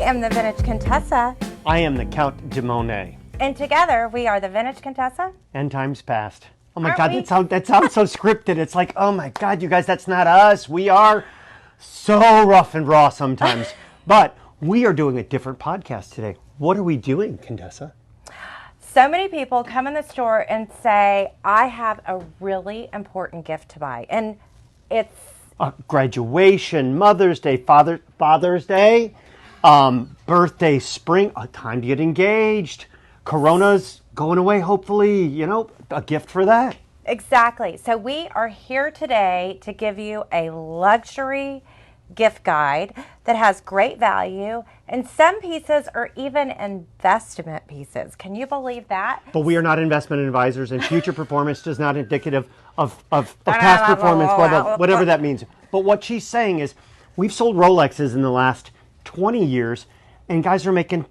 am the Vintage Contessa. I am the Count de Monet. And together we are the Vintage Contessa. And times past. Oh my Aren't God, we? that sounds so scripted. It's like, oh my God, you guys, that's not us. We are so rough and raw sometimes. But we are doing a different podcast today. What are we doing, Contessa? So many people come in the store and say, I have a really important gift to buy. And it's Graduation, Mother's Day, Father's Day, birthday, spring, a time to get engaged. Corona's going away, hopefully, a gift for that. exactly. So we are here today to give you a luxury gift guide that has great value, and some pieces are even investment pieces. Can you believe that? But we are not investment advisors, and future performance is not indicative of past performance, whatever that means. But what she's saying is, we've sold Rolexes in the last 20 years, and guys are making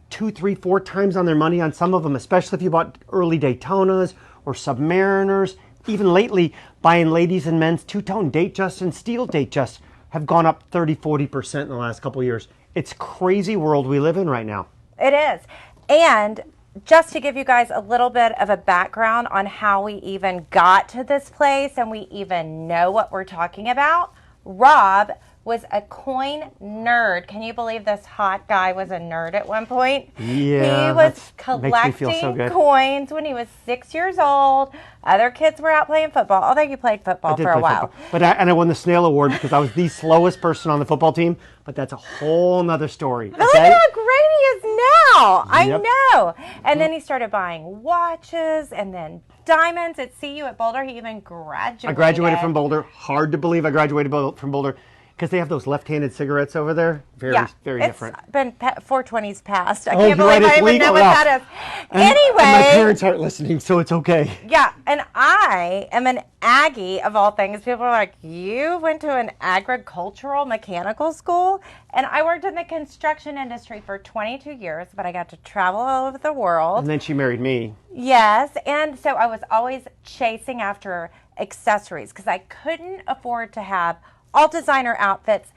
2, 3, 4 times on their money on some of them, especially if you bought early Daytonas or Submariners. Even lately, buying ladies and men's two-tone Datejust and steel Datejust have gone up 30, 40% in the last couple of years. It's a crazy world we live in right now. It is. And just to give you guys a little bit of a background on how we even got to this place and we even know what we're talking about, Rob was a coin nerd. Can you believe this hot guy was a nerd at one point? Yeah, he was makes me feel so collecting good. coins when he was 6 years old. Other kids were out playing football, although you played football for a while. But I won the Snail Award because I was the slowest person on the football team, but that's a whole nother story. But look at how great he is now. I Yep. know. And then he started buying watches and then diamonds at CU at Boulder. He even graduated. I graduated from Boulder. Hard to believe I graduated from Boulder because they have those left-handed cigarettes over there. Very different. It's been 420s past. I Oh, can't you're right, believe I it's even legal know what now. that is. And my Anyway. parents aren't listening, so it's okay. Yeah, and I am an Aggie of all things. People are like, you went to an agricultural mechanical school? And I worked in the construction industry for 22 years, but I got to travel all over the world. And then she married me. Yes, and so I was always chasing after accessories because I couldn't afford to have all designer outfits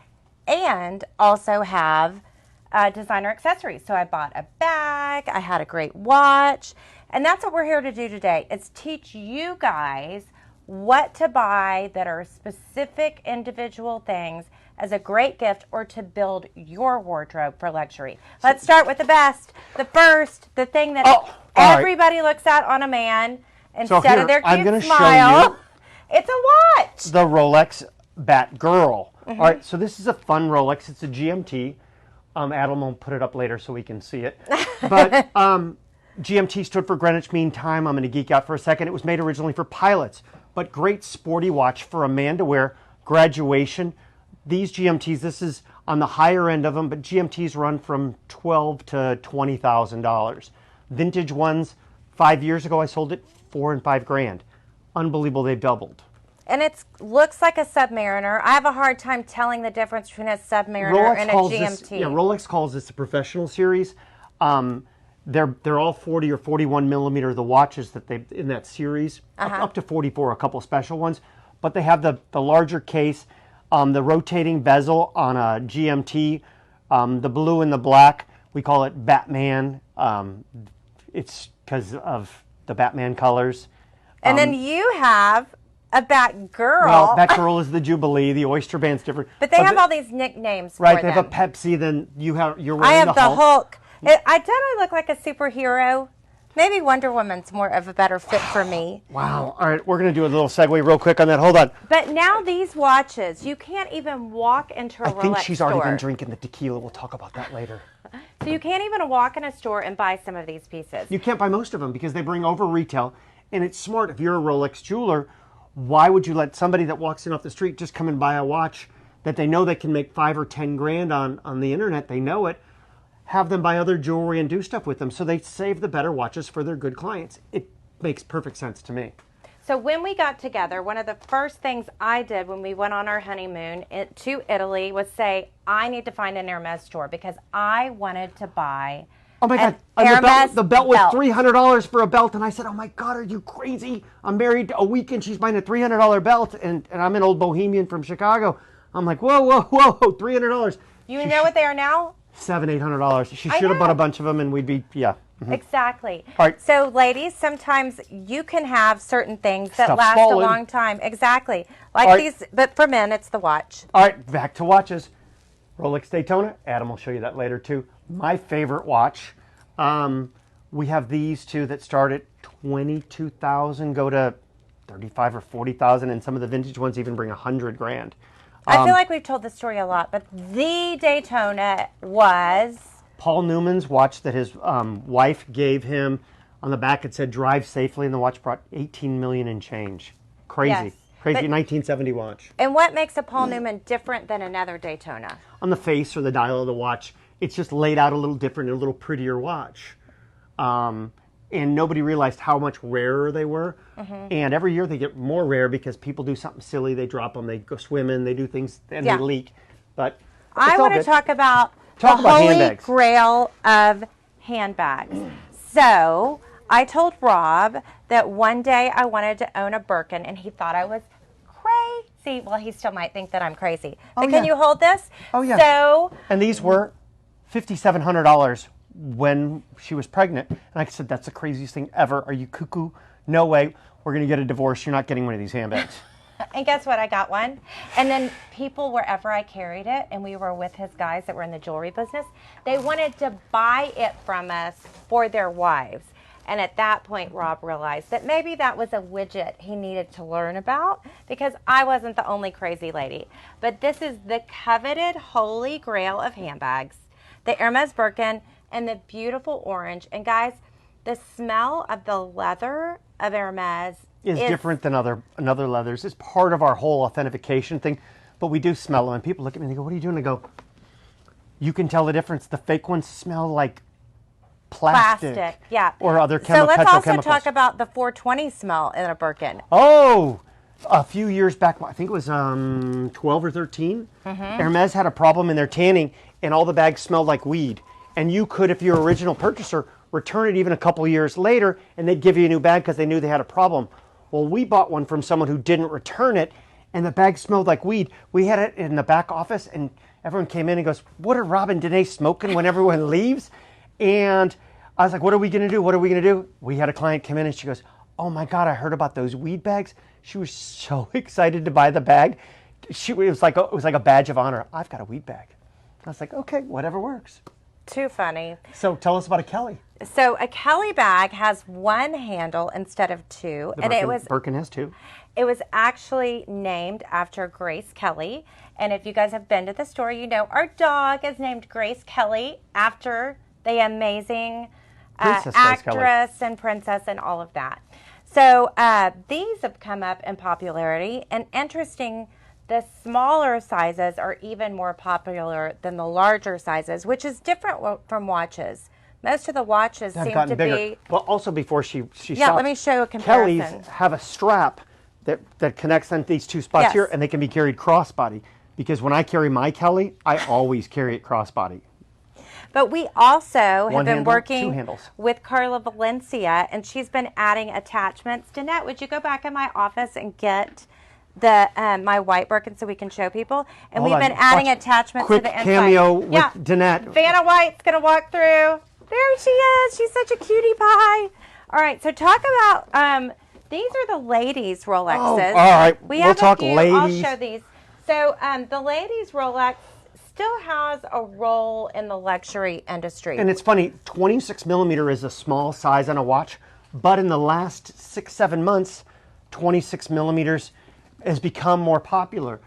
and also have designer accessories. So I bought a bag, I had a great watch, and that's what we're here to do today. Is teach you guys what to buy that are specific individual things as a great gift or to build your wardrobe for luxury. Let's start with the best. The first, the thing that everybody looks at on a man instead of their cute smile. It's a watch. The Rolex Bat Girl. All right, so this is a fun Rolex. It's a GMT. Adam will put it up later so we can see it. But GMT stood for Greenwich Mean Time. I'm going to geek out for a second. It was made originally for pilots, but great sporty watch for a man to wear. Graduation. These GMTs, this is on the higher end of them, but GMTs run from $12,000 to $20,000. Vintage ones, 5 years ago I sold it $4,000 and $5,000. Unbelievable, they've doubled. And it looks like a Submariner. I have a hard time telling the difference between a Submariner and a GMT. Rolex calls this a professional series. They're all 40 or 41 millimeter, the watches that they in that series, up to 44, a couple special ones. But they have the larger case, the rotating bezel on a GMT, the blue and the black. We call it Batman. It's because of the Batman colors. And then you have a Bat Girl. Well, Bat Girl is the Jubilee. The Oyster Band's different. But they have all these nicknames for right, them. they have a Pepsi, then you're wearing I have the Hulk. Don't I look like a superhero? Maybe Wonder Woman's more of a better fit for me. Wow. All right, we're going to do a little segue real quick on that. Hold on. But now these watches, you can't even walk into a Rolex store. I think she's already been drinking the tequila. We'll talk about that later. So you can't even walk in a store and buy some of these pieces. You can't buy most of them because they bring over retail. And it's smart. If you're a Rolex jeweler, why would you let somebody that walks in off the street just come and buy a watch that they know they can make $5,000 or $10,000 on the internet? They know it. Have them buy other jewelry and do stuff with them so they save the better watches for their good clients. It makes perfect sense to me. So when we got together, one of the first things I did when we went on our honeymoon to Italy was say, I need to find an Hermes store because I wanted to buy Oh my God, the belt was $300 for a belt. And I said, oh my God, are you crazy? I'm married a week and she's buying a $300 belt. And I'm an old bohemian from Chicago. I'm like, whoa, $300. You know what they are now? $700-800. She I should have bought a know. bunch of them, and we'd be Exactly. All right. So, ladies, sometimes you can have certain things that Stuff's last falling. a long time. Exactly. Like All right. these, but for men, it's the watch. All right, back to watches. Rolex Daytona. Adam will show you that later too. My favorite watch. We have these two that start at 22,000, go to 35 or 40,000, and some of the vintage ones even bring 100 grand. I feel like we've told this story a lot, but the Daytona was Paul Newman's watch that his wife gave him. On the back it said "Drive safely," and the watch brought 18 million and change. Crazy, Yes. crazy. But- 1970 watch. And what makes a Paul Newman different than another Daytona? On the face or the dial of the watch, it's just laid out a little different, a little prettier watch. And nobody realized how much rarer they were. And every year they get more rare because people do something silly. They drop them, they go swimming, they do things, and Yeah. they leak. But I it's all want to good. talk about Talk the about holy handbags. grail of handbags. So I told Rob that one day I wanted to own a Birkin, and he thought I was crazy. Well, he still might think that I'm crazy. But can yeah. you hold this? Oh, yeah. So And these were $5,700 when she was pregnant. And I said, that's the craziest thing ever. Are you cuckoo? No way. We're going to get a divorce. You're not getting one of these handbags. And guess what? I got one. And then people, wherever I carried it, and we were with his guys that were in the jewelry business, they wanted to buy it from us for their wives. And at that point, Rob realized that maybe that was a widget he needed to learn about, because I wasn't the only crazy lady. But this is the coveted holy grail of handbags, the Hermes Birkin, and the beautiful orange. And guys, the smell of the leather of Hermes Is different than other leathers. It's part of our whole authentication thing. But we do smell them. And people look at me and they go, what are you doing? I go, you can tell the difference. The fake ones smell like plastic. Yeah. Or other So let's also petrochemicals. talk about the 420 smell in a Birkin. Oh, a few years back, I think it was 12 or 13, Hermes had a problem in their tanning, and all the bags smelled like weed. And you could, if you're an original purchaser, return it even a couple years later, and they'd give you a new bag because they knew they had a problem. Well, we bought one from someone who didn't return it, and the bag smelled like weed. We had it in the back office, and everyone came in and goes, what are Rob and Danae smoking when everyone leaves? And I was like, what are we going to do? What are we going to do? We had a client come in, and she goes, oh my God, I heard about those weed bags. She was so excited to buy the bag. It was like a badge of honor. I've got a weed bag. I was like, okay, whatever works. Too funny. So tell us about a Kelly. So a Kelly bag has one handle instead of two, and Birkin has two. it was actually named after Grace Kelly. And if you guys have been to the store, you know our dog is named Grace Kelly after the amazing Princess Grace Kelly. actress and princess and all of that. So these have come up in popularity, and interesting, the smaller sizes are even more popular than the larger sizes, which is different from watches. Most of the watches Have seem gotten to bigger. be... Well, also before she Yeah, stops, let me show a comparison. Kellys have a strap that connects on these two spots Yes. here, and they can be carried crossbody. Because when I carry my Kelly, I always carry it crossbody. But we also have One been handle, two working handles. with Carla Valencia, and she's been adding attachments. Danette, would you go back in my office and get the my white Birkin so we can show people? And Hold we've on. been adding Watch. attachments Quick to the inside. cameo with Danette. Vanna White's going to walk through. There she is. She's such a cutie pie. All right, so talk about, these are the ladies' Rolexes. Oh, all right. We We'll have talk a few. ladies. I'll show these. So the ladies' Rolex still has a role in the luxury industry. And it's funny, 26 millimeter is a small size on a watch, but in the last 6-7 months, 26 millimeters has become more popular.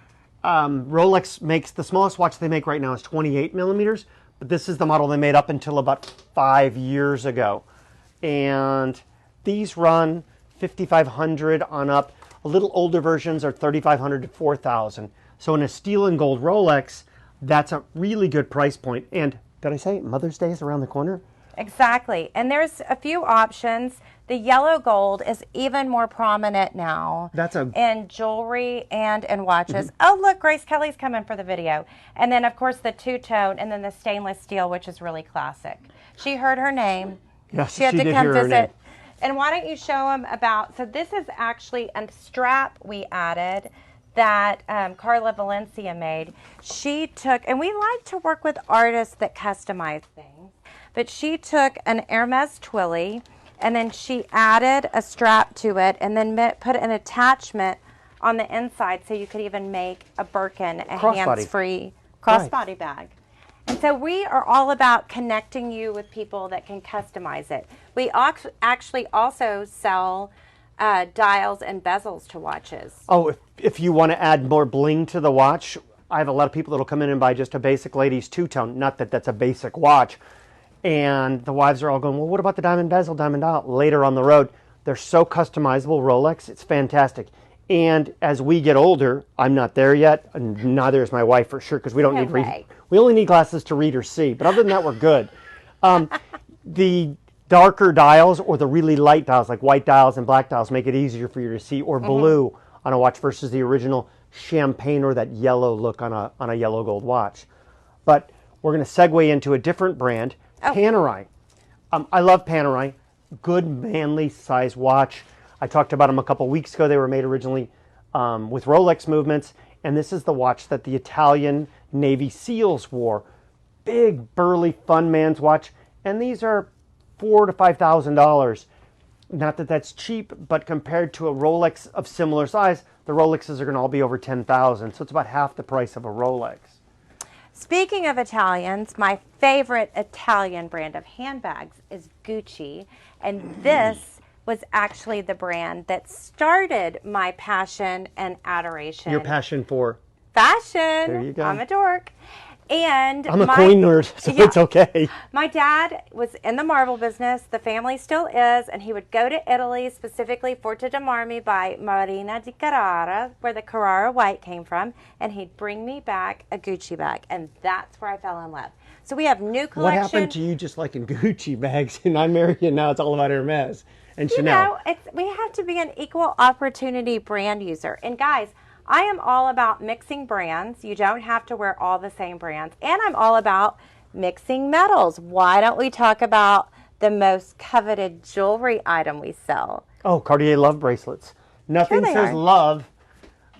Rolex makes, the smallest watch they make right now is 28 millimeters, but this is the model they made up until about 5 years ago. And these run 5,500 on up. A little older versions are 3,500 to 4,000. So in a steel and gold Rolex, that's a really good price point. And did I say Mother's Day is around the corner? Exactly. And there's a few options. The yellow gold is even more prominent now. In jewelry and in watches. Oh, look, Grace Kelly's coming for the video. And then, of course, the two-tone, and then the stainless steel, which is really classic. She heard her name. Yes, she had to did come hear her name. visit. And why don't you show them about, so this is actually a strap we added that Carla Valencia made. She took, and we like to work with artists that customize things, but she took an Hermes Twilly, and then she added a strap to it, and then put an attachment on the inside so you could even make a Birkin, a hands-free crossbody bag. And so we are all about connecting you with people that can customize it. We actually also sell dials and bezels to watches. Oh, if you want to add more bling to the watch, I have a lot of people that will come in and buy just a basic ladies two-tone. Not that that's a basic watch. And the wives are all going, well, what about the diamond bezel, diamond dial? Later on the road, they're so customizable, Rolex. It's fantastic. And as we get older, I'm not there yet, and neither is my wife for sure, because we don't need reading. We only need glasses to read or see. But other than that, we're good. The darker dials or the really light dials, like white dials and black dials, make it easier for you to see, or blue on a watch versus the original champagne or that yellow look on a yellow gold watch. But we're going to segue into a different brand, Panerai. I love Panerai. Good manly size watch. I talked about them a couple weeks ago. They were made originally with Rolex movements, and this is the watch that the Italian Navy SEALs wore. Big, burly, fun man's watch, and these are $4,000 to $5,000. Not that that's cheap, but compared to a Rolex of similar size, the Rolexes are going to all be over $10,000, so it's about half the price of a Rolex. Speaking of Italians, my favorite Italian brand of handbags is Gucci, and this was actually the brand that started my passion and adoration. Your passion for? Fashion. There you go. I'm a dork. And I'm a coin nerd, so it's okay. My dad was in the marble business. The family still is, and he would go to Italy, specifically Forte de Marmi by Marina di Carrara, where the Carrara white came from, and he'd bring me back a Gucci bag, and that's where I fell in love. So we have new collection. What happened to you just liking Gucci bags, and I'm married, and now it's all about Hermes and Chanel? You know, we have to be an equal opportunity brand user. And guys, I am all about mixing brands. You don't have to wear all the same brands. And I'm all about mixing metals. Why don't we talk about the most coveted jewelry item we sell? Oh, Cartier love bracelets. Nothing says love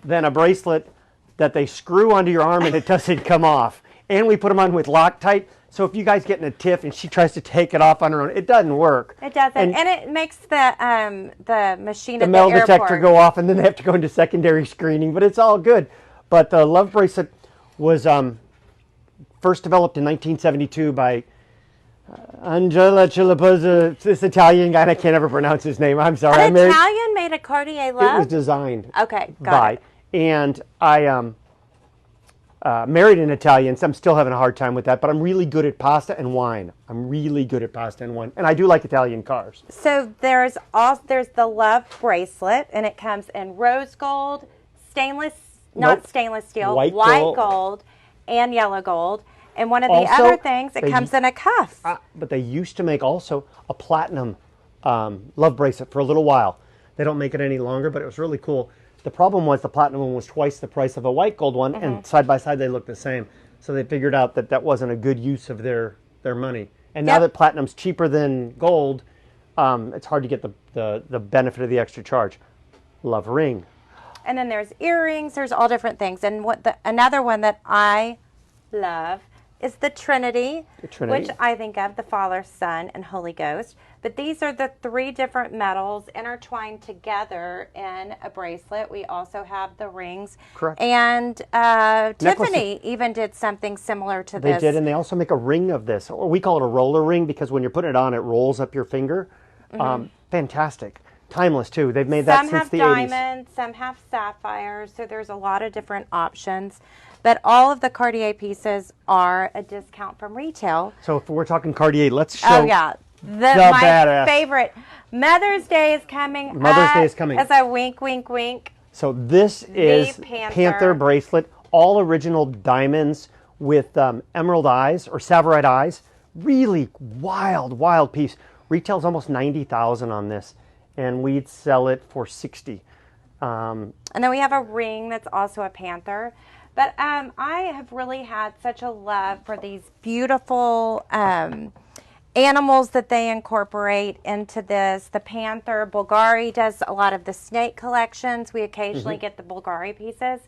than a bracelet that they screw onto your arm and it doesn't come off. And we put them on with Loctite. So if you guys get in a tiff and she tries to take it off on her own, it doesn't work. It doesn't. And it makes the machine at the metal airport detector go off, and then they have to go into secondary screening. But it's all good. But the love bracelet was first developed in 1972 by Angela Chilapuzza, this Italian guy, and I can't ever pronounce his name. I'm sorry. An Italian made a Cartier love? It was designed got it. And I married an Italian, so I'm still having a hard time with that, but I'm really good at pasta and wine. And I do like Italian cars. So there's the love bracelet, and it comes in rose gold, not stainless steel, white gold, and yellow gold. And one of the other things, it comes in a cuff. But they used to make also a platinum love bracelet for a little while. They don't make it any longer, but it was really cool. The problem was the platinum one was twice the price of a white gold one, and side by side they look the same. So they figured out that that wasn't a good use of their money. And now that platinum's cheaper than gold, it's hard to get the benefit of the extra charge. Love ring. And then there's earrings. There's all different things. And another one that I love is the Trinity, which I think of the Father, Son, and Holy Ghost. But these are the three different metals intertwined together in a bracelet. We also have the rings. Correct. And Tiffany even did something similar to this. They did, and they also make a ring of this. Or we call it a roller ring because when you're putting it on, it rolls up your finger. Fantastic. Timeless, too. They've made that since the 80s. Some have diamonds, some have sapphires, so there's a lot of different options. But all of the Cartier pieces are a discount from retail. So if we're talking Cartier, let's show my badass. Favorite. Mother's Day is coming. As a wink, wink, wink. So this is Panther bracelet, all original diamonds with emerald eyes or Savorite eyes. Really wild, wild piece. Retails almost $90,000 on this, and we'd sell it for $60,000. And then we have a ring that's also a Panther. But I have really had such a love for these beautiful animals that they incorporate into this. The panther, Bulgari does a lot of the snake collections. We occasionally get the Bulgari pieces.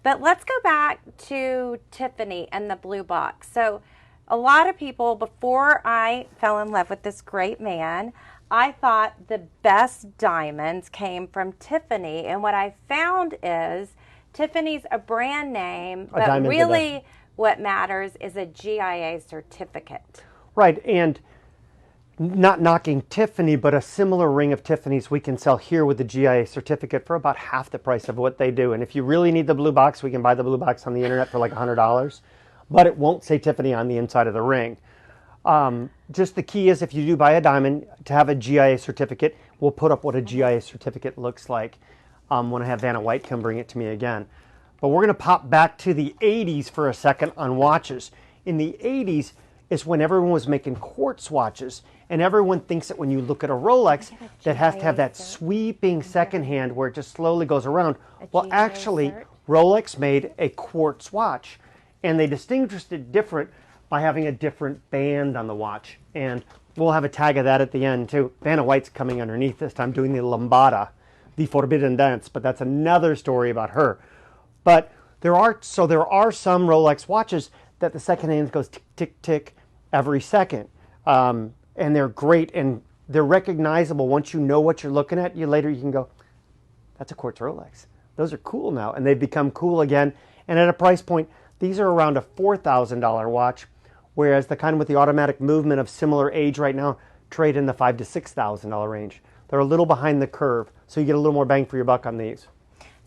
But let's go back to Tiffany and the blue box. So a lot of people, before I fell in love with this great man, I thought the best diamonds came from Tiffany. And what I found is Tiffany's a brand name, but really what matters is a GIA certificate. Right, and not knocking Tiffany, but a similar ring of Tiffany's we can sell here with the GIA certificate for about half the price of what they do. And if you really need the blue box, we can buy the blue box on the internet for like $100, but it won't say Tiffany on the inside of the ring. Just the key is if you do buy a diamond, to have a GIA certificate, we'll put up what a GIA certificate looks like when I have Vanna White come bring it to me again. But we're going to pop back to the 80s for a second on watches. In the 80s is when everyone was making quartz watches, and everyone thinks that when you look at a Rolex that has to have that sweeping second hand where it just slowly goes around. Well, actually, Rolex made a quartz watch, and they distinguished it different by having a different band on the watch. And we'll have a tag of that at the end too. Vanna White's coming underneath this time doing the lambada, the forbidden dance, but that's another story about her. But there are some Rolex watches that the second hand goes tick, tick, tick every second. And they're great, and they're recognizable. Once you know what you're looking at, later you can go, that's a quartz Rolex. Those are cool now, and they've become cool again. And at a price point, these are around a $4,000 watch, whereas the kind with the automatic movement of similar age right now trade in the $5,000 to $6,000 range. They're a little behind the curve, so you get a little more bang for your buck on these.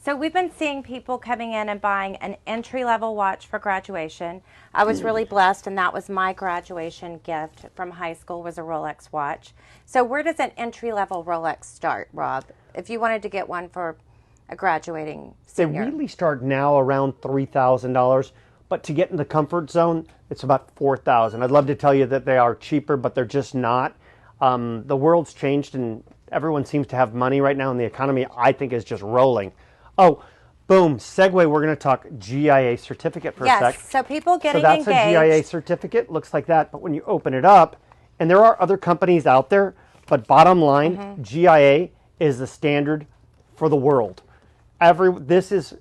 So we've been seeing people coming in and buying an entry-level watch for graduation. I was really blessed, and that was my graduation gift from high school, was a Rolex watch. So where does an entry-level Rolex start, Rob, if you wanted to get one for a graduating senior? They really start now around $3,000, but to get in the comfort zone, it's about $4,000. I'd love to tell you that they are cheaper, but they're just not. The world's changed, and everyone seems to have money right now, and the economy, I think, is just rolling. Oh, boom, segue, we're going to talk GIA certificate for a sec. Yes, so people getting engaged. So that's a GIA certificate, looks like that, but when you open it up, and there are other companies out there, but bottom line, GIA is the standard for the world. This is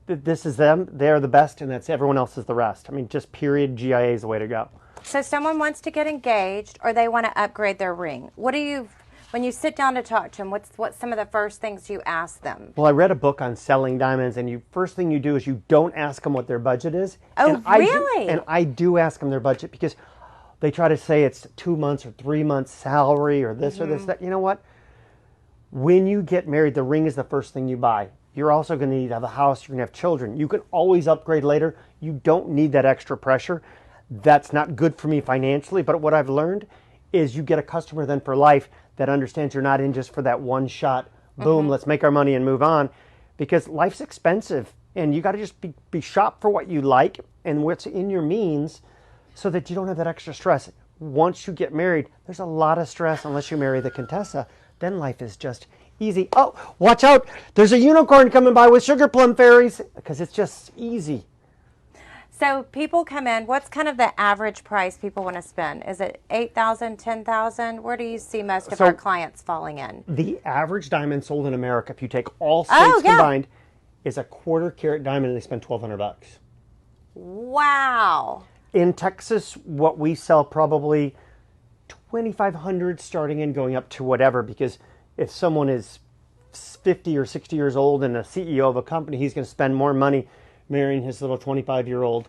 them, they're the best, and that's everyone else is the rest. I mean, just period, GIA is the way to go. So someone wants to get engaged, or they want to upgrade their ring. What do you... When you sit down to talk to them, what's some of the first things you ask them? Well, I read a book on selling diamonds, and first thing you do is you don't ask them what their budget is. Oh, really? I do ask them their budget because they try to say it's 2 months or 3 months salary or this or this, that. You know what? When you get married, the ring is the first thing you buy. You're also going to need to have a house. You're going to have children. You can always upgrade later. You don't need that extra pressure. That's not good for me financially, but what I've learned is you get a customer then for life that understands you're not in just for that one shot, boom, let's make our money and move on. Because life's expensive, and you got to just be shop for what you like and what's in your means so that you don't have that extra stress. Once you get married, there's a lot of stress unless you marry the Contessa. Then life is just easy. Oh, watch out. There's a unicorn coming by with sugar plum fairies because it's just easy. So people come in, what's kind of the average price people want to spend? Is it $8,000, $10,000? Where do you see most of our clients falling in? The average diamond sold in America, if you take all states combined, is a quarter carat diamond, and they spend $1,200. Wow. In Texas, what we sell probably $2,500 starting and going up to whatever, because if someone is 50 or 60 years old and a CEO of a company, he's going to spend more money marrying his little 25-year-old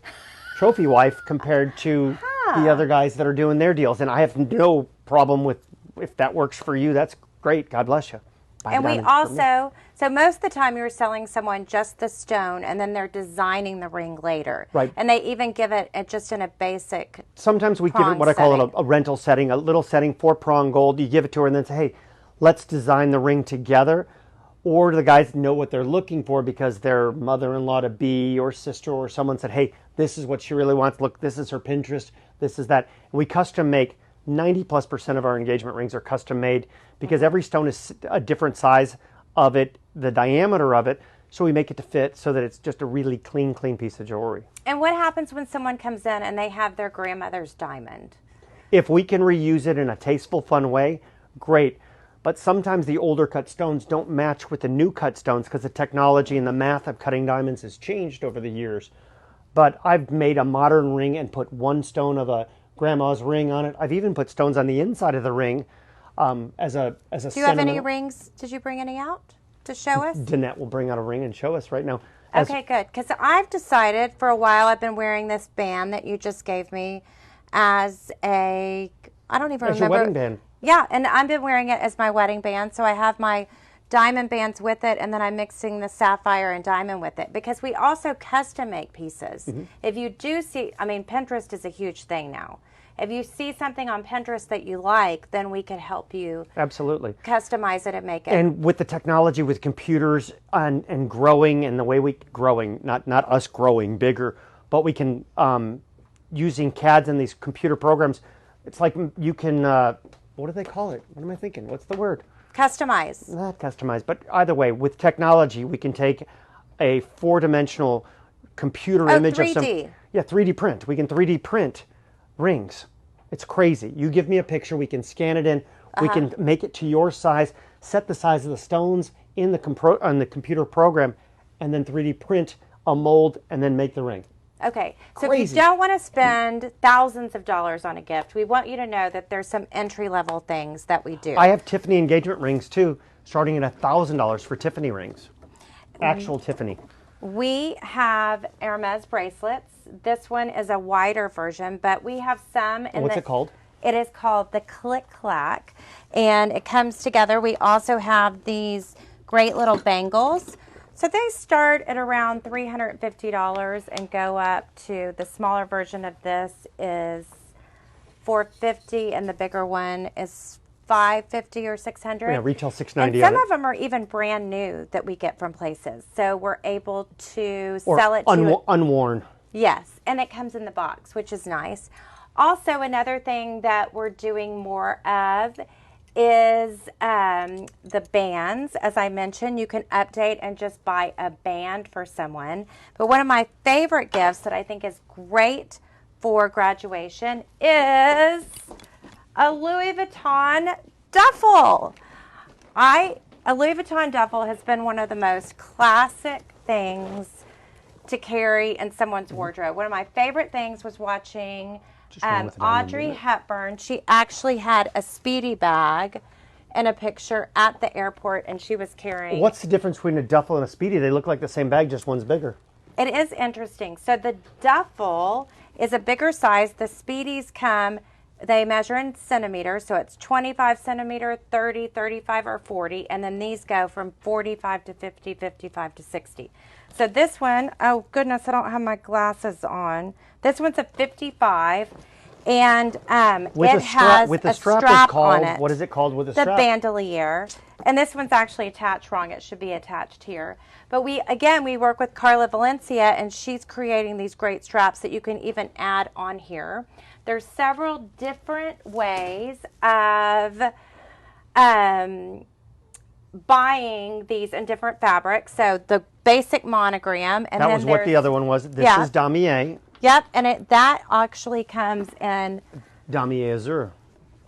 trophy wife compared to the other guys that are doing their deals. And I have no problem with, if that works for you, that's great. God bless you. And we also, so most of the time you're selling someone just the stone, and then they're designing the ring later. Right. And they even give it just in a basic Sometimes we give it what I call it a rental setting, a little setting, 4-prong gold. You give it to her and then say, hey, let's design the ring together. Or the guys know what they're looking for because their mother-in-law to be or sister or someone said, hey, this is what she really wants. Look, this is her Pinterest. This is that. And we custom make 90+% of our engagement rings are custom made because every stone is a different size of it, the diameter of it. So we make it to fit so that it's just a really clean piece of jewelry. And what happens when someone comes in and they have their grandmother's diamond? If we can reuse it in a tasteful, fun way, great. But sometimes the older cut stones don't match with the new cut stones because the technology and the math of cutting diamonds has changed over the years. But I've made a modern ring and put one stone of a grandma's ring on it. I've even put stones on the inside of the ring as a Do you have any rings? Did you bring any out to show us? Danette will bring out a ring and show us right now. Okay, good. Because I've decided for a while I've been wearing this band that you just gave me as a, I don't even remember. As your wedding band. Yeah, and I've been wearing it as my wedding band. So I have my diamond bands with it, and then I'm mixing the sapphire and diamond with it because we also custom make pieces. If you do see, I mean, Pinterest is a huge thing now. If you see something on Pinterest that you like, then we could help you absolutely customize it and make it. And with the technology, with computers and growing, and the way we growing, not us growing bigger, but we can using CADs and these computer programs. It's like you can what do they call it? What am I thinking? What's the word? Customize. Not customize, but either way, with technology, we can take a 4-dimensional computer image 3D. of some 3D print. We can 3D print rings. It's crazy. You give me a picture, we can scan it in, we can make it to your size, set the size of the stones in the on the computer program, and then 3D print a mold and then make the ring. Okay, so Crazy. if you don't want to spend thousands of dollars on a gift, we want you to know that there's some entry-level things that we do. I have Tiffany engagement rings too, starting at $1,000 for Tiffany rings. Actual Tiffany. We have Irma's bracelets. This one is a wider version, but we have some. What's it called? It is called the Click Clack, and it comes together. We also have these great little bangles. So they start at around $350 and go up to, the smaller version of this is $450, and the bigger one is $550 or $600. Yeah, retail $690. And some of them are even brand new that we get from places. So we're able to sell it to unworn. Yes, and it comes in the box, which is nice. Also, another thing that we're doing more of is the bands. As I mentioned, you can update and just buy a band for someone. But one of my favorite gifts that I think is great for graduation is a Louis Vuitton duffel. A Louis Vuitton duffel has been one of the most classic things to carry in someone's wardrobe. One of my favorite things was watching Audrey Hepburn. She actually had a Speedy bag in a picture at the airport, and she was carrying. What's the difference between a duffel and a Speedy? They look like the same bag, just one's bigger. It is interesting. So the duffel is a bigger size. The Speedies come, they measure in centimeters, so it's 25 centimeter, 30, 35, or 40, and then these go from 45 to 50, 55 to 60. So this one, oh goodness, I don't have my glasses on. This one's a 55, and it has a strap on it. What is it called with a strap? strap? The bandolier. And this one's actually attached wrong. It should be attached here. But we work with Carla Valencia, and she's creating these great straps that you can even add on here. There's several different ways of buying these in different fabrics. So the basic monogram, and that then was what the other one was. This is damier. Yep, and that actually comes in damier azur,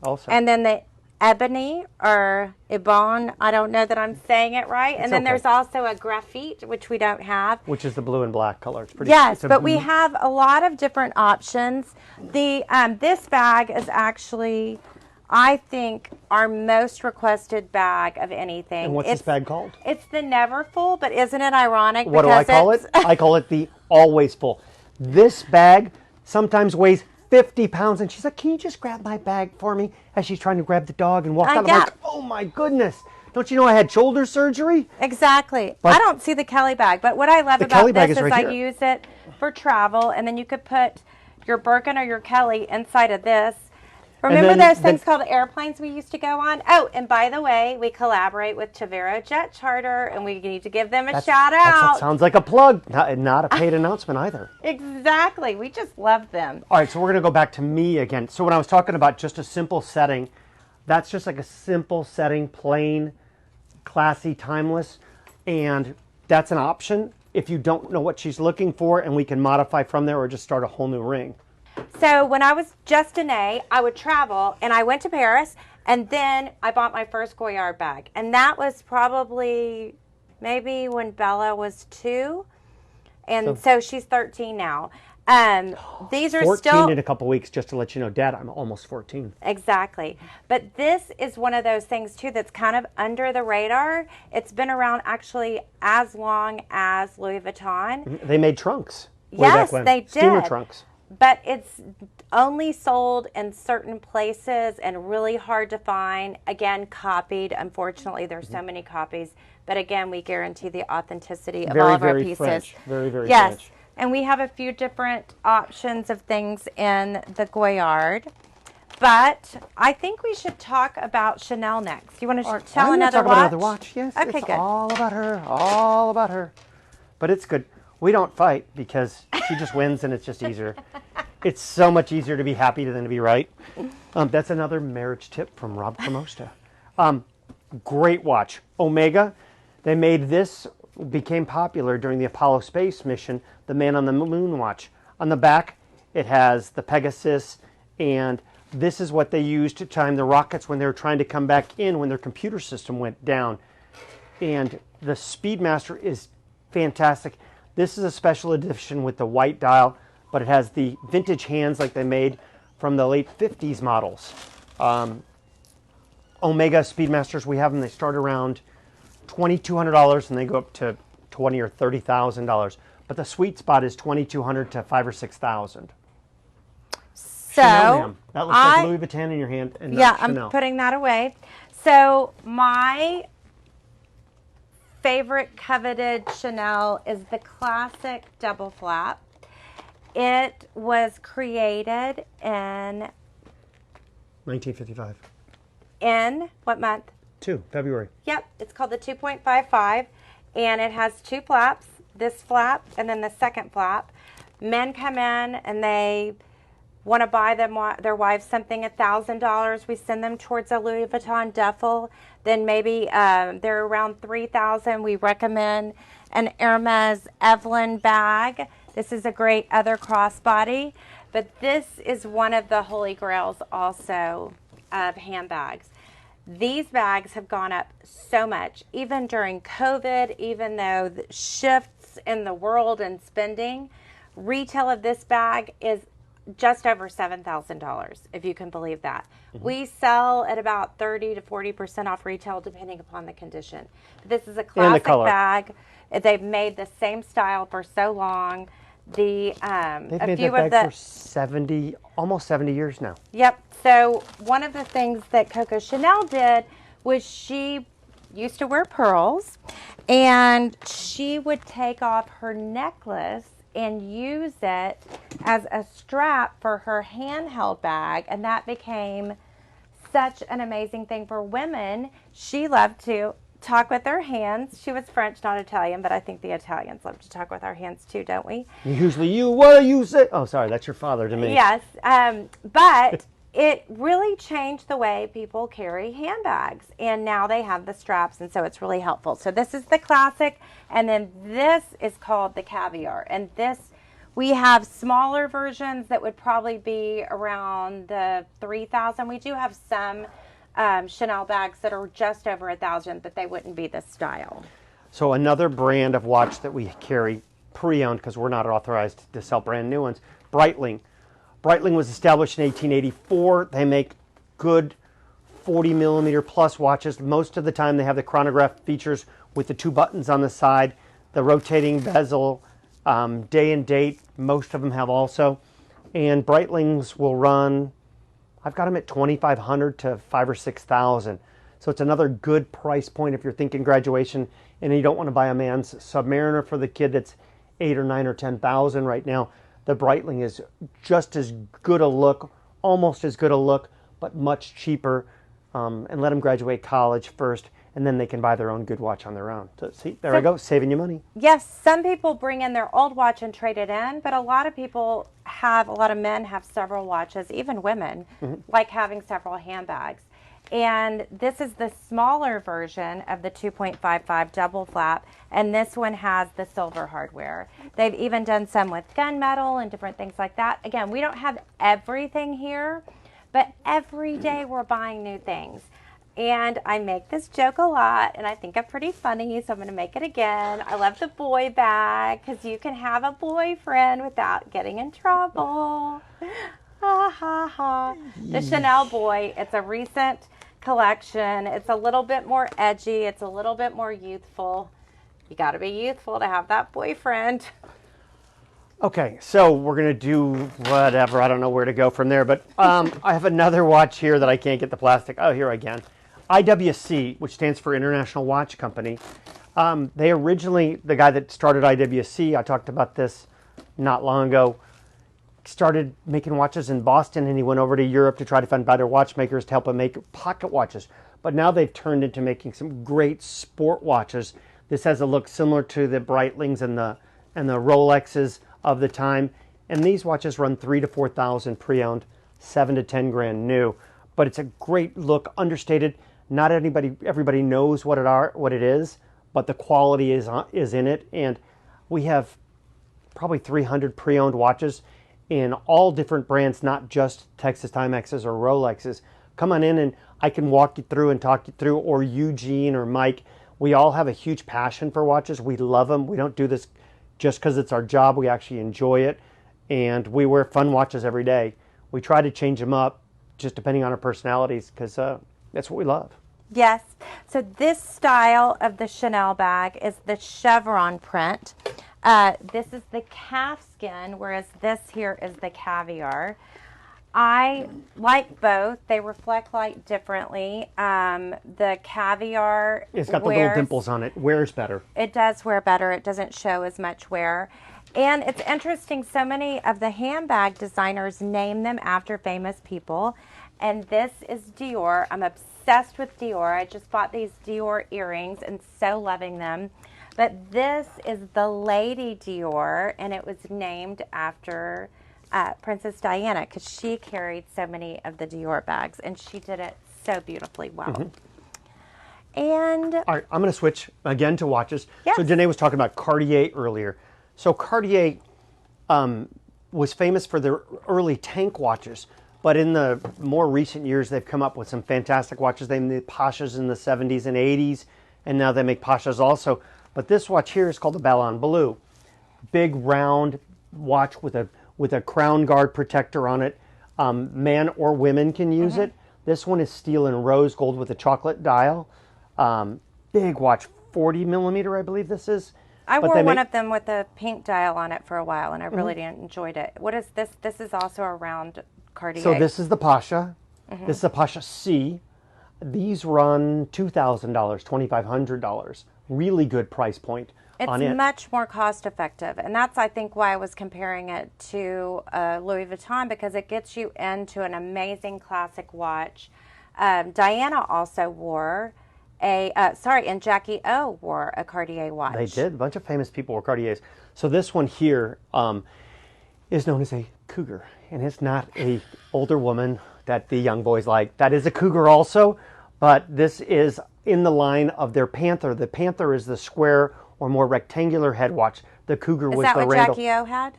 also. And then the ebony or ebon, I don't know that I'm saying it right. And then there's also a graphite, which we don't have, which is the blue and black color. It's pretty. Yes, but we have a lot of different options. The this bag is actually, I think, our most requested bag of anything. And what's this bag called? It's the Neverfull, but isn't it ironic? What do I call it? I call it the Always Full. This bag sometimes weighs 50 pounds, and she's like, "Can you just grab my bag for me?" As she's trying to grab the dog and walk out. I'm like, "Oh my goodness! Don't you know I had shoulder surgery?" Exactly. But I don't see the Kelly bag, but what I love about this is right I here. use it for travel, and then you could put your Birkin or your Kelly inside of this. Remember those things called airplanes we used to go on? Oh, and by the way, we collaborate with Tavero Jet Charter, and we need to give them a shout out. That sounds like a plug, not a paid announcement either. Exactly. We just love them. All right, so we're going to go back to me again. So when I was talking about just a simple setting, that's just like a simple setting, plain, classy, timeless, and that's an option if you don't know what she's looking for, and we can modify from there or just start a whole new ring. So when I was just an A, I would travel, and I went to Paris, and then I bought my first Goyard bag. And that was probably maybe when Bella was 2. And so she's 13 now. These are 14 still in a couple weeks, just to let you know, Dad, I'm almost 14. Exactly. But this is one of those things, too, that's kind of under the radar. It's been around actually as long as Louis Vuitton. They made trunks. Yes, they did. Steamer trunks. But it's only sold in certain places and really hard to find. Again, copied. Unfortunately, there's so many copies. But again, we guarantee the authenticity of all of our pieces. French. Very, very yes. French. And we have a few different options of things in the Goyard. But I think we should talk about Chanel next. You want to tell another watch? Another watch, yes. Okay, it's good. all about her. All about her. But it's good. We don't fight because she just wins and it's just easier. It's so much easier to be happy than to be right. That's another marriage tip from Rob Camosta. Great watch. Omega. They made this, became popular during the Apollo space mission, the Man on the Moon watch. On the back, it has the Pegasus, and this is what they used to time the rockets when they were trying to come back in when their computer system went down. And the Speedmaster is fantastic. This is a special edition with the white dial, but it has the vintage hands like they made from the late 50s models. Omega Speedmasters, we have them, they start around $2,200 and they go up to $20,000 or $30,000. But the sweet spot is $2,200 to $5,000 or $6,000. So Chanel, ma'am. That looks like Louis Vuitton in your hand, and not Chanel. I'm putting that away. So my favorite coveted Chanel is the classic double flap. It was created in 1955. In what month? February. Yep, it's called the 2.55, and it has 2 flaps, this flap and then the second flap. Men come in and they want to buy their wives something $1,000. We send them towards a Louis Vuitton duffel. Then maybe they're around $3,000. We recommend an Irma's Evelyn bag. This is a great other crossbody, but this is one of the holy grails also of handbags. These bags have gone up so much, even during COVID, even though the shifts in the world and spending. Retail of this bag is just over $7,000, if you can believe that. Mm-hmm. We sell at about 30 to 40% off retail, depending upon the condition. But this is a classic bag. They've made the same style for so long. They've made that bag for almost 70 years now. Yep. So one of the things that Coco Chanel did was she used to wear pearls, and she would take off her necklace and use it as a strap for her handheld bag, and that became such an amazing thing for women. She loved to talk with her hands. She was French, not Italian, but I think the Italians love to talk with our hands too, don't we? Usually what do you say? Oh, sorry, that's your father to me. Yes, but it really changed the way people carry handbags, and now they have the straps, and so it's really helpful. So this is the classic, and then this is called the caviar, and this we have smaller versions that would probably be around the 3,000. We do have some Chanel bags that are just over 1,000, but they wouldn't be this style. So another brand of watch that we carry pre-owned, because we're not authorized to sell brand new ones, Breitling. Breitling was established in 1884. They make good 40 millimeter plus watches. Most of the time they have the chronograph features with the 2 buttons on the side, the rotating bezel, day and date. Most of them have also. And Breitlings will run, I've got them at $2,500 to $5,000 or $6,000. So it's another good price point if you're thinking graduation and you don't want to buy a man's Submariner for the kid that's $8,000 or $9,000 or $10,000 right now. The Breitling is just as good a look, almost as good a look, but much cheaper. And let them graduate college first, and then they can buy their own good watch on their own. So see, there I go, saving you money. Yes, some people bring in their old watch and trade it in, but a lot of men have several watches, even women, like having several handbags. And this is the smaller version of the 2.55 double flap, and this one has the silver hardware. They've even done some with gunmetal and different things like that. Again, we don't have everything here, but every day we're buying new things. And I make this joke a lot, and I think I'm pretty funny, so I'm going to make it again. I love the boy bag because you can have a boyfriend without getting in trouble. Ha ha ha. The Chanel boy, it's a recent collection. It's a little bit more edgy. It's a little bit more youthful. You got to be youthful to have that boyfriend. Okay, so we're going to do whatever. I don't know where to go from there, but I have another watch here that I can't get the plastic. Oh, here again. IWC, which stands for International Watch Company. They originally, the guy that started IWC, I talked about this not long ago, started making watches in Boston, and he went over to Europe to try to find better watchmakers to help him make pocket watches. But now they've turned into making some great sport watches. This has a look similar to the Breitlings and the Rolexes of the time. And these watches run $3,000 to $4,000 pre-owned, $7,000 to $10,000 new. But it's a great look, understated. Not everybody knows what it is, but the quality is in it. And we have probably 300 pre-owned watches in all different brands, not just Texas Timexes or Rolexes. Come on in and I can walk you through and talk you through, or Eugene or Mike. We all have a huge passion for watches. We love them. We don't do this just because it's our job. We actually enjoy it. And we wear fun watches every day. We try to change them up just depending on our personalities, because that's what we love. Yes. So this style of the Chanel bag is the chevron print. This is the calfskin, whereas this here is the caviar. I like both. They reflect light differently. The caviar, it's got the little dimples on it. Wears better. It does wear better. It doesn't show as much wear. And it's interesting, so many of the handbag designers name them after famous people. And this is Dior. I'm obsessed with Dior. I just bought these Dior earrings and so loving them. But this is the Lady Dior, and it was named after Princess Diana because she carried so many of the Dior bags, and she did it so beautifully well. Mm-hmm. And all right, I'm going to switch again to watches. Yes. So Janae was talking about Cartier earlier. So Cartier was famous for their early tank watches, but in the more recent years, they've come up with some fantastic watches. They made Pashas in the 70s and 80s, and now they make Pashas also. But this watch here is called the Ballon Bleu. Big round watch with a crown guard protector on it. Man or women can use it. This one is steel and rose gold with a chocolate dial. Big watch, 40 millimeter, I believe this is. I wore one of them with a pink dial on it for a while, and I really enjoyed it. What is this? This is also a round Cartier. So this is the Pasha. This is the Pasha C. These run $2,000, $2,500. Really good price point on it. It's much more cost effective, and that's, I think, why I was comparing it to Louis Vuitton, because it gets you into an amazing classic watch. Diana also wore and Jackie O wore a Cartier watch. They did. A bunch of famous people wore Cartiers. So this one here is known as a cougar, and it's not a older woman that the young boys like. That is a cougar also, but this is in the line of their Panther. The Panther is the square or more rectangular head watch. The cougar was the Randall. Is that what Jackie O had?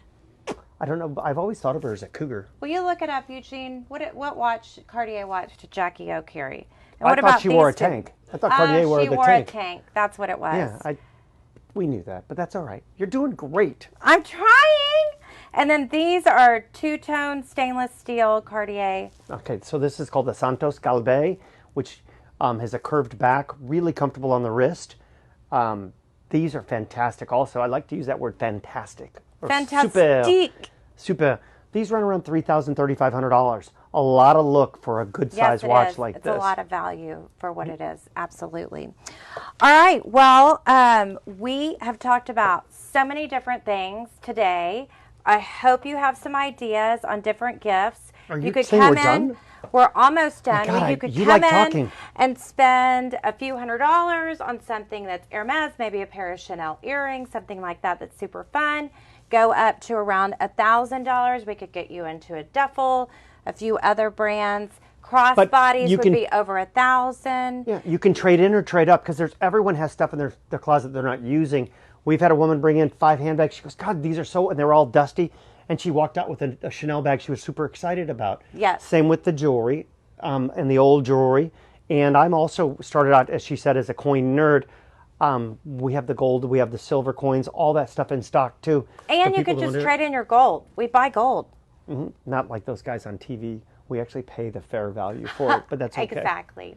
I don't know. I've always thought of her as a cougar. Will you look it up, Eugene? What watch, Cartier watch, did Jackie O carry? And I thought she wore a tank. I thought Cartier wore the tank. She wore a tank. That's what it was. Yeah, we knew that, but that's all right. You're doing great. I'm trying. And then these are two-tone stainless steel Cartier. Okay, so this is called the Santos Galbe, which has a curved back, really comfortable on the wrist. These are fantastic also. I like to use that word fantastic. Fantastic. Super. These run around $3,000, $3,500. A lot of look for a good size watch like this. It's a lot of value for what it is. Absolutely. All right. Well, we have talked about so many different things today. I hope you have some ideas on different gifts. Are you saying we're done? We're almost done. God, you could you come like in talking. and spend a few $100s on something that's Hermes, maybe a pair of Chanel earrings, something like that that's super fun. Go up to around $1,000. We could get you into a Duffel, a few other brands. Crossbodies you would can- be over 1,000. Yeah, you can trade in or trade up because everyone has stuff in their closet they're not using. We've had a woman bring in 5 handbags. She goes, God, these are so, and they're all dusty. And she walked out with a Chanel bag she was super excited about. Yes. Same with the jewelry and the old jewelry. And I'm also started out, as she said, as a coin nerd. We have the gold, we have the silver coins, all that stuff in stock too. And you could just trade in your gold. We buy gold. Not like those guys on TV. We actually pay the fair value for it, but that's okay. Exactly.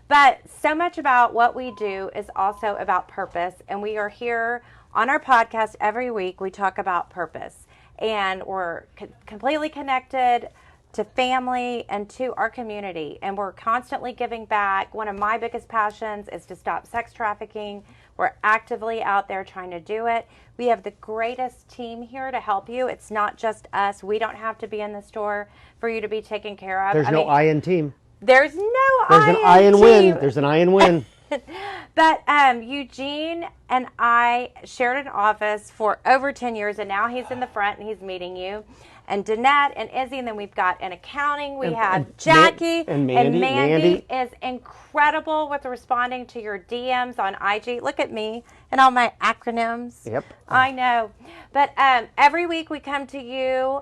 But so much about what we do is also about purpose. And we are here on our podcast every week. We talk about purpose. And we're completely connected to family and to our community. And we're constantly giving back. One of my biggest passions is to stop sex trafficking. We're actively out there trying to do it. We have the greatest team here to help you. It's not just us. We don't have to be in the store for you to be taken care of. There's no I in team. There's no There's an I in win. There's an I in win. But Eugene and I shared an office for over 10 years, and now he's in the front and he's meeting you. And Danette and Izzy, and then we've got in accounting, we have Jackie. And Mandy. Mandy is incredible with responding to your DMs on IG. Look at me and all my acronyms. Yep. I know. But every week we come to you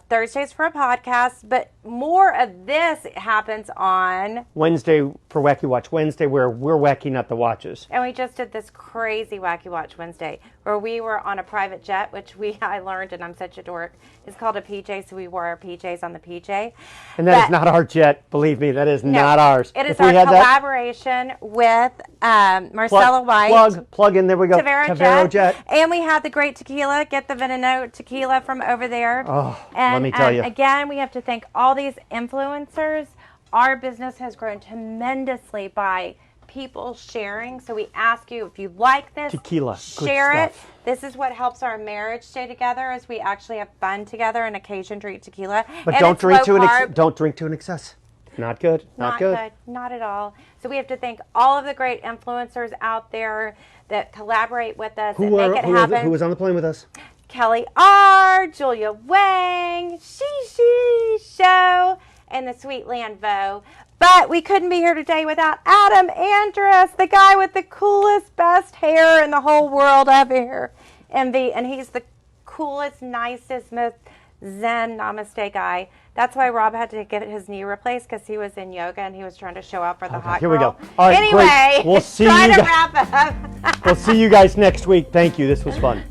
Thursdays for a podcast, but more of this happens on Wednesday for Wacky Watch Wednesday, where we're whacking up the watches. And we just did this crazy Wacky Watch Wednesday where we were on a private jet, which I learned, and I'm such a dork. It's called a PJ, so we wore our PJs on the PJ. And that is not our jet. Believe me, that is not ours. It is our collaboration with Marcella White. Plug in, there we go. Tavero Jet. And we had the great tequila. Get the Veneno tequila from over there. Oh, and, let me tell you. Again, we have to thank all these influencers. Our business has grown tremendously by people sharing. So we ask you, if you like this, tequila, share it. This is what helps our marriage stay together, as we actually have fun together and occasion drink tequila. But don't drink to an excess. Not good. Not good. Not at all. So we have to thank all of the great influencers out there that collaborate with us and make it happen. Who was on the plane with us? Kelly R., Julia Wang, Shishi Show, and the Sweet Land Vo. But we couldn't be here today without Adam Andrus, the guy with the coolest, best hair in the whole world up here. And he's the coolest, nicest, most zen namaste guy. That's why Rob had to get his knee replaced, because he was in yoga and he was trying to show up for the hot girl. Here we go. All right, anyway, great. We'll see trying to wrap up. We'll see you guys next week. Thank you. This was fun.